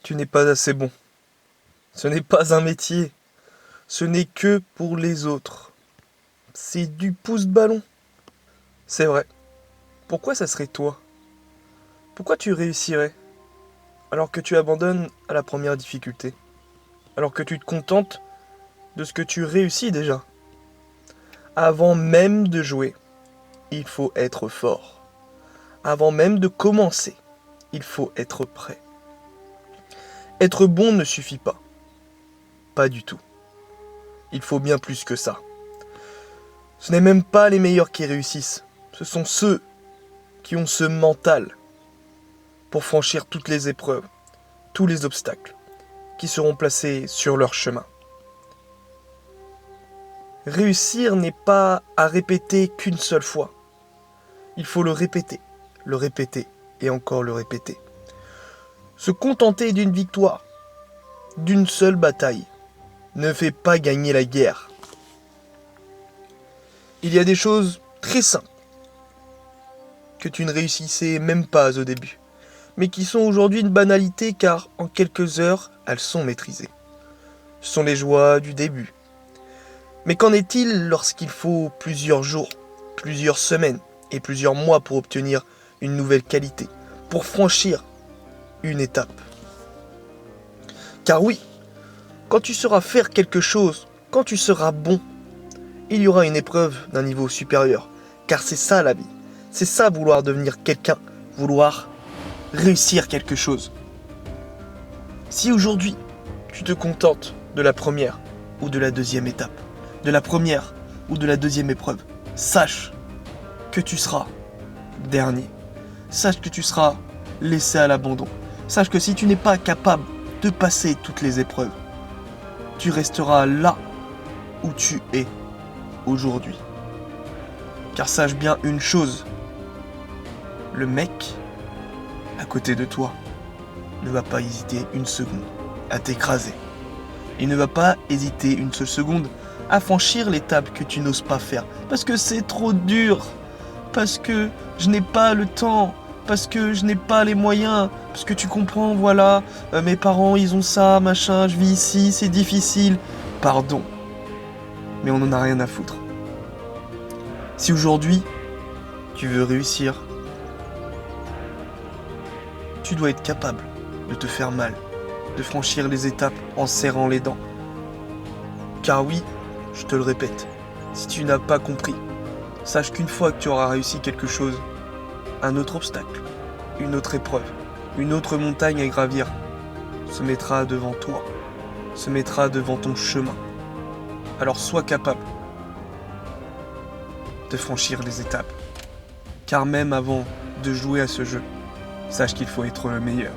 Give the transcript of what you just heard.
Tu n'es pas assez bon. Ce n'est pas un métier. Ce n'est que pour les autres. C'est du pouce-ballon. C'est vrai. Pourquoi ça serait toi? Pourquoi tu réussirais alors que tu abandonnes à la première difficulté? Alors que tu te contentes de ce que tu réussis déjà? Avant même de jouer, il faut être fort. Avant même de commencer, il faut être prêt. Être bon ne suffit pas. Pas du tout. Il faut bien plus que ça. Ce n'est même pas les meilleurs qui réussissent. Ce sont ceux qui ont ce mental pour franchir toutes les épreuves, tous les obstacles qui seront placés sur leur chemin. Réussir n'est pas à répéter qu'une seule fois. Il faut le répéter et encore le répéter. Se contenter d'une victoire, d'une seule bataille, ne fait pas gagner la guerre. Il y a des choses très simples que tu ne réussissais même pas au début, mais qui sont aujourd'hui une banalité car en quelques heures, elles sont maîtrisées. Ce sont les joies du début. Mais qu'en est-il lorsqu'il faut plusieurs jours, plusieurs semaines et plusieurs mois pour obtenir une nouvelle qualité, pour franchir une étape? Car oui, quand tu sauras faire quelque chose, quand tu seras bon, il y aura une épreuve d'un niveau supérieur. Car c'est ça la vie. C'est ça vouloir devenir quelqu'un, vouloir réussir quelque chose. Si aujourd'hui, tu te contentes de la première ou de la deuxième étape, de la première ou de la deuxième épreuve, sache que tu seras dernier. Sache que tu seras laissé à l'abandon. Sache que si tu n'es pas capable de passer toutes les épreuves, tu resteras là où tu es aujourd'hui. Car sache bien une chose, le mec à côté de toi ne va pas hésiter une seconde à t'écraser. Il ne va pas hésiter une seule seconde à franchir l'étape que tu n'oses pas faire. Parce que c'est trop dur. Parce que je n'ai pas le temps. Parce que je n'ai pas les moyens. Parce que tu comprends, voilà, mes parents ils ont ça, machin, je vis ici, c'est difficile. Pardon. Mais on n'en a rien à foutre. Si aujourd'hui, tu veux réussir, tu dois être capable de te faire mal, de franchir les étapes en serrant les dents. Car oui, je te le répète, si tu n'as pas compris, sache qu'une fois que tu auras réussi quelque chose, un autre obstacle, une autre épreuve, une autre montagne à gravir se mettra devant toi, se mettra devant ton chemin. Alors sois capable de franchir les étapes. Car même avant de jouer à ce jeu, sache qu'il faut être le meilleur.